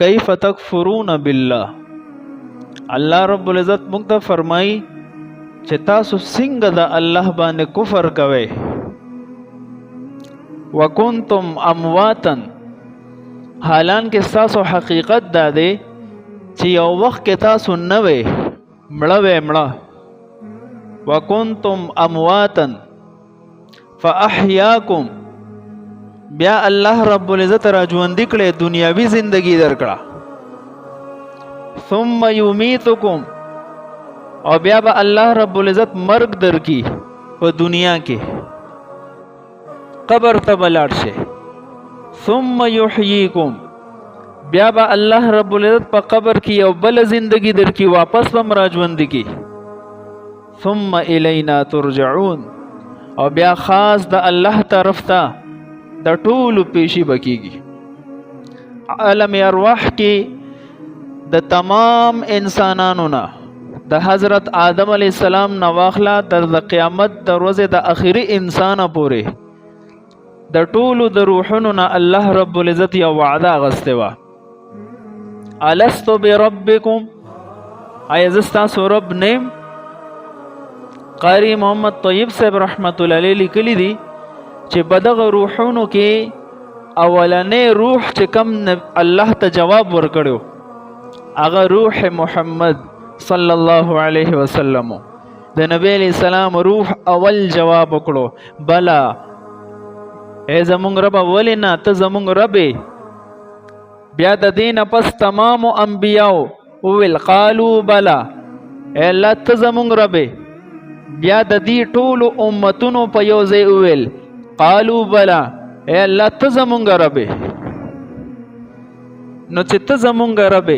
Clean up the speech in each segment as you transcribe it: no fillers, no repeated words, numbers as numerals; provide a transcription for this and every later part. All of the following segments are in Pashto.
کیف تکفرون بالله. الله رب العزت موږ ته فرمایي چې تاسو څنګه د الله باندې کفر کوئ. وکنتم امواتا، حالان کې تاسو حقیقت دا دی چې یو وخت کې تاسو نه وئ، مړه وئ مړه. وکنتم امواتا فاحیاکم، بیا الله رب العزت را ژوندي کړې، دنیاوي زندگی درکړه. ثم یمیتکم، او بیا به الله رب العزت مرګ درکې په دنیا کې، قبر ته به لاړ شئ. ثم یحییکم، بیا به الله رب العزت په قبر کې یو بل زندگی درکې، واپس به را ژوندي کې. ثم الینا ترجعون، او بیا خاص د الله طرف ته د ټولو پیشي بکیږي. عالم ارواح کې د تمام انسانانو نه د حضرت آدم علیه السلام نه واخلا تر د قیامت د ورځې د آخري انسان پورې د ټولو د روحونو نه الله رب العزت یو وعده اغستې وه. الستو بربکم، آیا زه ستاسو رب نیم؟ قاری محمد طیب صاحب رحمت الله علیه لیکلی دي چې په دغه روحونو کې اولنې روح چې کم الله ته جواب ورکړو هغه روح محمد صلی الله علیه وسلم. د نبی علیہ السلام روح اول جواب وکړو بلا، اے زمونږ رب، ولې نه؟ ته زمونږ رب. بیا د دین پس تمام انبیاء وویل قالو بلا، اے الله ته زمونږ رب. بیا د دې ټولو امتونو په یو ځای وویل قالو بلا، اے الله ته زمونږ رب. نو چې ته زمونږ رب،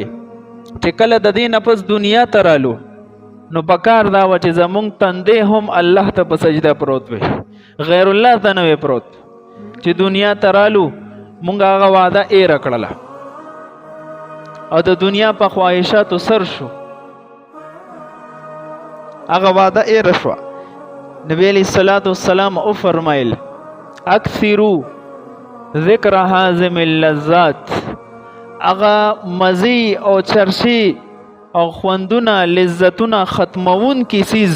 چې کله د دې نفس دنیا ته رالو نو پکار دا و چې زمونږ تندې هم الله ته په سجده پروت وي، غیر الله ته نه وي پروت. چې دنیا ته رالو مونږ هغه وعده ایره کړله او د دنیا په خواهشاتو سر شو، هغه وعده ایره شوه. نبی علیہ الصلوۃ والسلام او فرمایل اکثرو ذکر حازم اللذات، هغه مزی او چرشی او خوندونه لذتونه ختمون کی چیز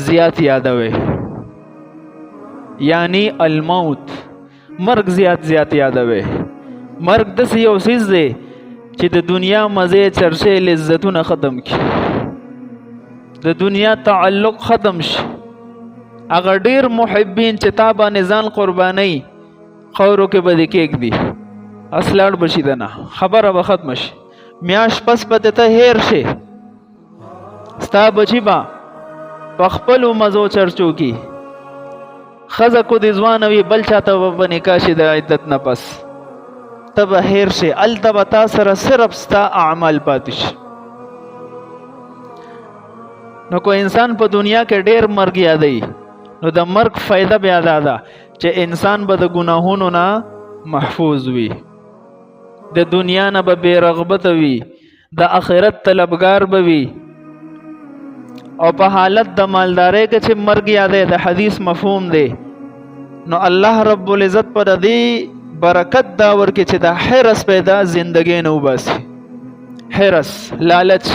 زیات یادوي، یعنی الموت، مرگ زیات یادوي. مرگ داسې یو چیز دی چې د دنیا مزه چرشی لذتونه ختم کی، د دنیا تعلق ختم شي. هغه ډیر محبین چې تا باندې ځان قرباني خورو کې به دې کېږدي، اصلاړ بشي دنه خبره به ختم شي. میاش پس پته ته هیر شي، ستا بچی با په خپلو مزو چرچو کې ښځه کو دې ځوانه وي، بل چاته به نکاح شي د عدت نه پس، ته به هیر شي. هلته به تا سره صرف ستا اعمال پاتې شي. نو کو انسان په دنیا کې ډیر مرګ یادوي، نو د مرګ فایده بیا دا ده چې انسان به د ګناهونو نه محفوظ وي، د دنیا نه به بے رغبت وي، د آخرت طلبگار به وي. او په حالت د مالدارۍ کې چې مرګ یادې د حدیث مفهوم دی، نو الله رب العزت پر دې برکت دا ورکړي چې د حرص پیدا زندګۍ نه وباسي. حرص، لالچ